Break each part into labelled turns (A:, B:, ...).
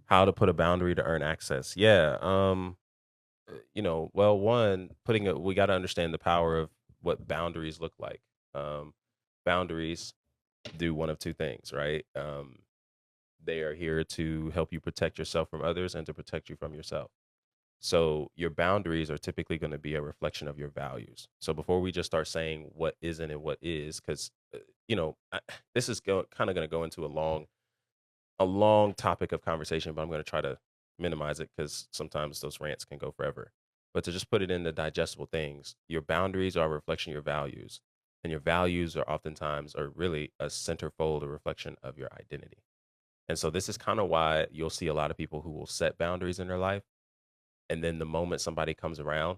A: How to put a boundary to earn access. Yeah. Well, one, we got to understand the power of what boundaries look like. Um, Boundaries do one of two things, right? They are here to help you protect yourself from others and to protect you from yourself. So your boundaries are typically going to be a reflection of your values. So before we just start saying what isn't and what is, because this is kind of going to go into a long topic of conversation, but I'm going to try to minimize it because sometimes those rants can go forever. But to just put it into digestible things, your boundaries are a reflection of your values, and your values are oftentimes, or really, a centerfold, a reflection of your identity. And so this is kind of why you'll see a lot of people who will set boundaries in their life, and then the moment somebody comes around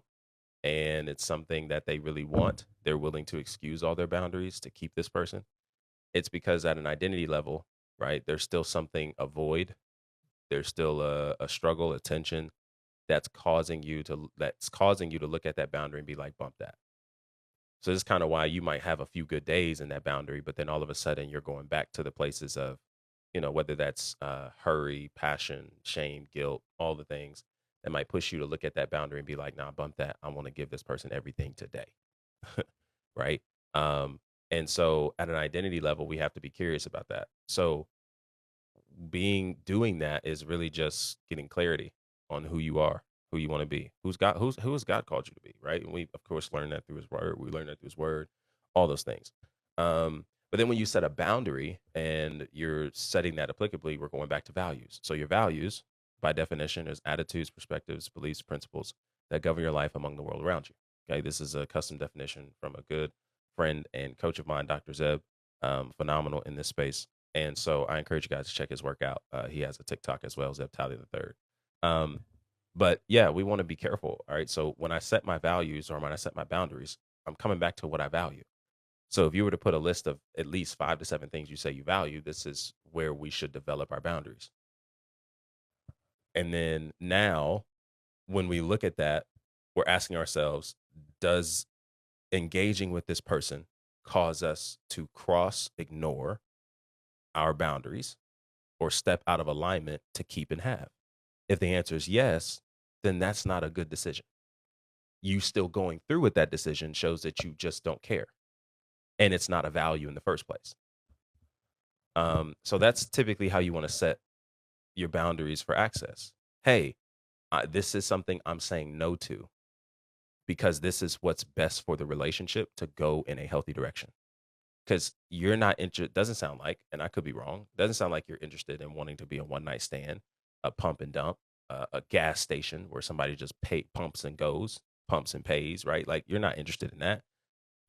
A: and it's something that they really want, they're willing to excuse all their boundaries to keep this person. It's because at an identity level, right, there's still something, a void, there's still a struggle, a tension that's causing you to look at that boundary and be like, bump that. So this is kind of why you might have a few good days in that boundary, but then all of a sudden you're going back to the places of, whether that's hurry, passion, shame, guilt, all the things that might push you to look at that boundary and be like, nah, bump that. I want to give this person everything today. Right. Um, and so at an identity level, we have to be curious about that. So doing that is really just getting clarity on who you are, who you want to be, who has God called you to be, right? And we of course learn that through his word. We learn that through his word, all those things. But then when you set a boundary and you're setting that applicably, we're going back to values. So your values, by definition, is attitudes, perspectives, beliefs, principles that govern your life among the world around you. Okay, this is a custom definition from a good friend and coach of mine, Dr. Zeb, phenomenal in this space. And so I encourage you guys to check his work out. He has a TikTok as well, Zeb Tally the third. Um, but yeah, we want to be careful. All right. So when I set my values or when I set my boundaries, I'm coming back to what I value. So if you were to put a list of at least 5 to 7 things you say you value, this is where we should develop our boundaries. And then now, when we look at that, we're asking ourselves, does engaging with this person cause us to ignore our boundaries or step out of alignment to keep and have? If the answer is yes, then that's not a good decision. You still going through with that decision shows that you just don't care and it's not a value in the first place. So that's typically how you want to set your boundaries for access. Hey, this is something I'm saying no to because this is what's best for the relationship to go in a healthy direction. Because you're not interested, doesn't sound like, and I could be wrong, doesn't sound like you're interested in wanting to be a one night stand, a pump and dump, a gas station where somebody just pumps and goes, pumps and pays, right? Like you're not interested in that.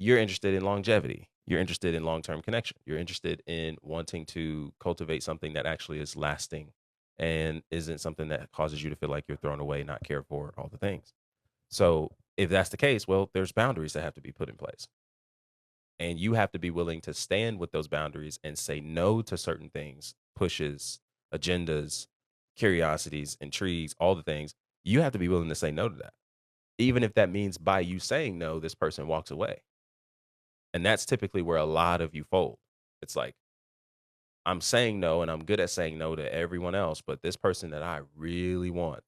A: You're interested in longevity. You're interested in long term connection. You're interested in wanting to cultivate something that actually is lasting and isn't something that causes you to feel like you're thrown away, not cared for, all the things. So if that's the case, well, there's boundaries that have to be put in place. And you have to be willing to stand with those boundaries and say no to certain things, pushes, agendas, curiosities, intrigues, all the things. You have to be willing to say no to that. Even if that means by you saying no, this person walks away. And that's typically where a lot of you fold. It's like, I'm saying no and I'm good at saying no to everyone else, but this person that I really want,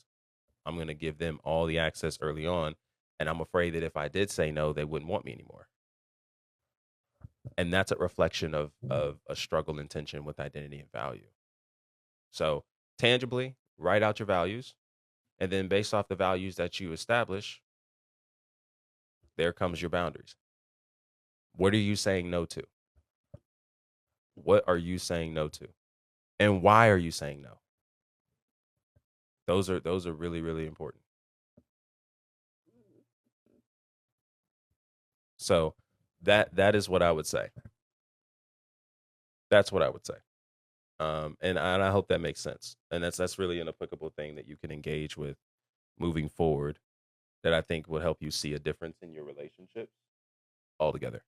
A: I'm going to give them all the access early on. And I'm afraid that if I did say no, they wouldn't want me anymore. And that's a reflection of a struggle and tension with identity and value. So tangibly, write out your values, and then based off the values that you establish, there comes your boundaries. What are you saying no to? What are you saying no to? And why are you saying no? Those are really, really important. So that is what I would say. That's what I would say. And I hope that makes sense. And that's really an applicable thing that you can engage with moving forward that I think will help you see a difference in your relationships altogether.